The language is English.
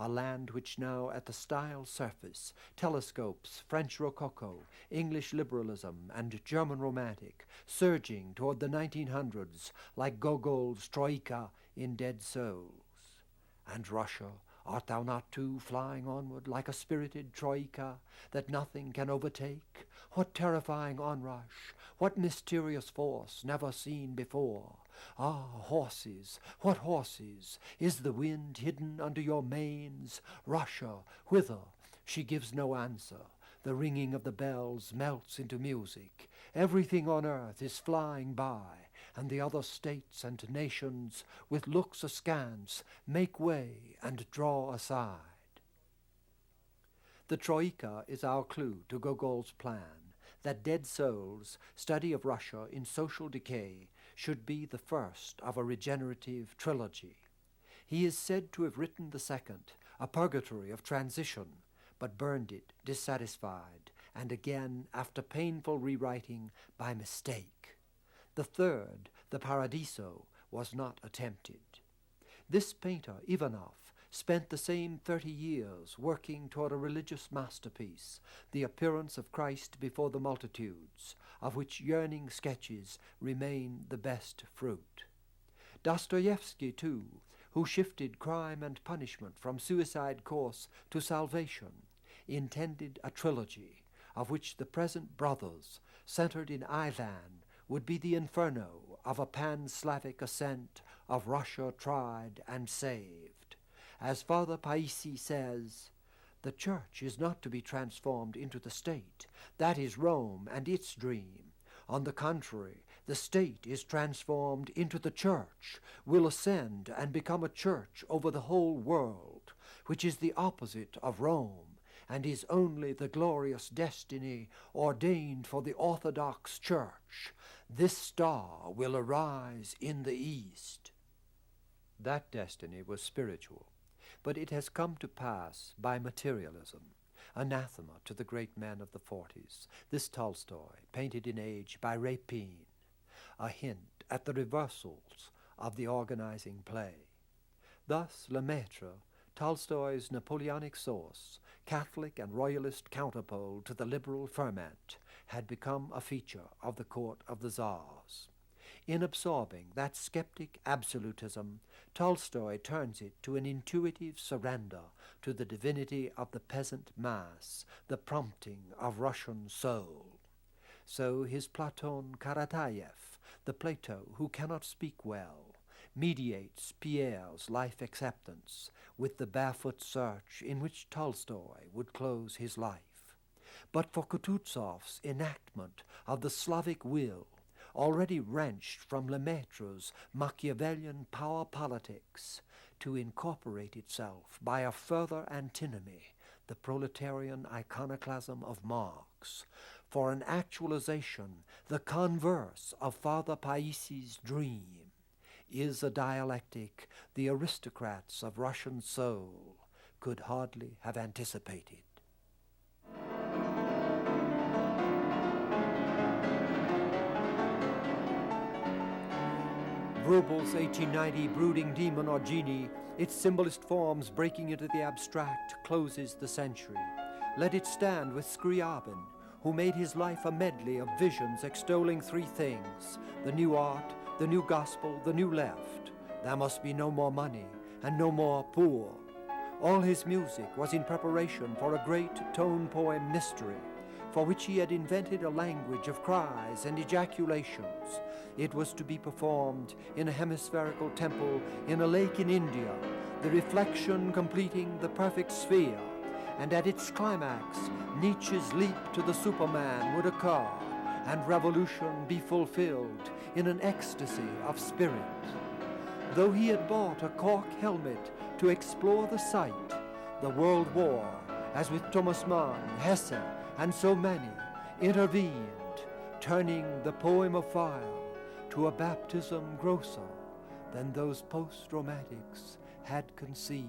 a land which now at the style surface telescopes French Rococo, English liberalism, and German Romantic, surging toward the 1900s like Gogol's Troika in Dead Souls. And Russia, art thou not too flying onward like a spirited troika that nothing can overtake? What terrifying onrush, what mysterious force never seen before? Ah, horses, what horses? Is the wind hidden under your manes? Russia, whither? She gives no answer. The ringing of the bells melts into music. Everything on earth is flying by, and the other states and nations, with looks askance, make way and draw aside. The Troika is our clue to Gogol's plan that Dead Souls, study of Russia in social decay, should be the first of a regenerative trilogy. He is said to have written the second, a purgatory of transition, but burned it dissatisfied, and again, after painful rewriting, by mistake. The third, the Paradiso, was not attempted. This painter, Ivanov, spent the same 30 years working toward a religious masterpiece, the appearance of Christ before the multitudes, of which yearning sketches remain the best fruit. Dostoevsky, too, who shifted crime and punishment from suicide course to salvation, intended a trilogy, of which the present Brothers, centered in Ivan, would be the inferno of a pan-Slavic ascent of Russia tried and saved. As Father Paisi says, the Church is not to be transformed into the state. That is Rome and its dream. On the contrary, the state is transformed into the Church, will ascend and become a church over the whole world, which is the opposite of Rome, and is only the glorious destiny ordained for the Orthodox Church. This star will arise in the East. That destiny was spiritual, but it has come to pass by materialism. Anathema to the great men of the 40s, this Tolstoy, painted in age by Rapine, a hint at the reversals of the organizing play. Thus Lemaitre, Tolstoy's Napoleonic source, Catholic and royalist counterpole to the liberal ferment, had become a feature of the court of the Tsars. In absorbing that skeptic absolutism, Tolstoy turns it to an intuitive surrender to the divinity of the peasant mass, the prompting of Russian soul. So his Platon Karatayev, the Plato who cannot speak well, mediates Pierre's life acceptance with the barefoot search in which Tolstoy would close his life. But for Kutuzov's enactment of the Slavic will, already wrenched from Lemaitre's Machiavellian power politics, to incorporate itself by a further antinomy, the proletarian iconoclasm of Marx, for an actualization, the converse of Father Paisi's dream, is a dialectic the aristocrats of Russian soul could hardly have anticipated. Vrebel's 1890 brooding demon or genie, its symbolist forms breaking into the abstract, closes the century. Let it stand with Scriabin, who made his life a medley of visions extolling three things: the new art, the new gospel, the new left. There must be no more money and no more poor. All his music was in preparation for a great tone poem mystery, for which he had invented a language of cries and ejaculations. It was to be performed in a hemispherical temple in a lake in India, the reflection completing the perfect sphere, and at its climax, Nietzsche's leap to the Superman would occur, and revolution be fulfilled in an ecstasy of spirit. Though he had bought a cork helmet to explore the site, the World War, as with Thomas Mann, Hesse, and so many, intervened, turning the poem of fire to a baptism grosser than those post-romantics had conceived.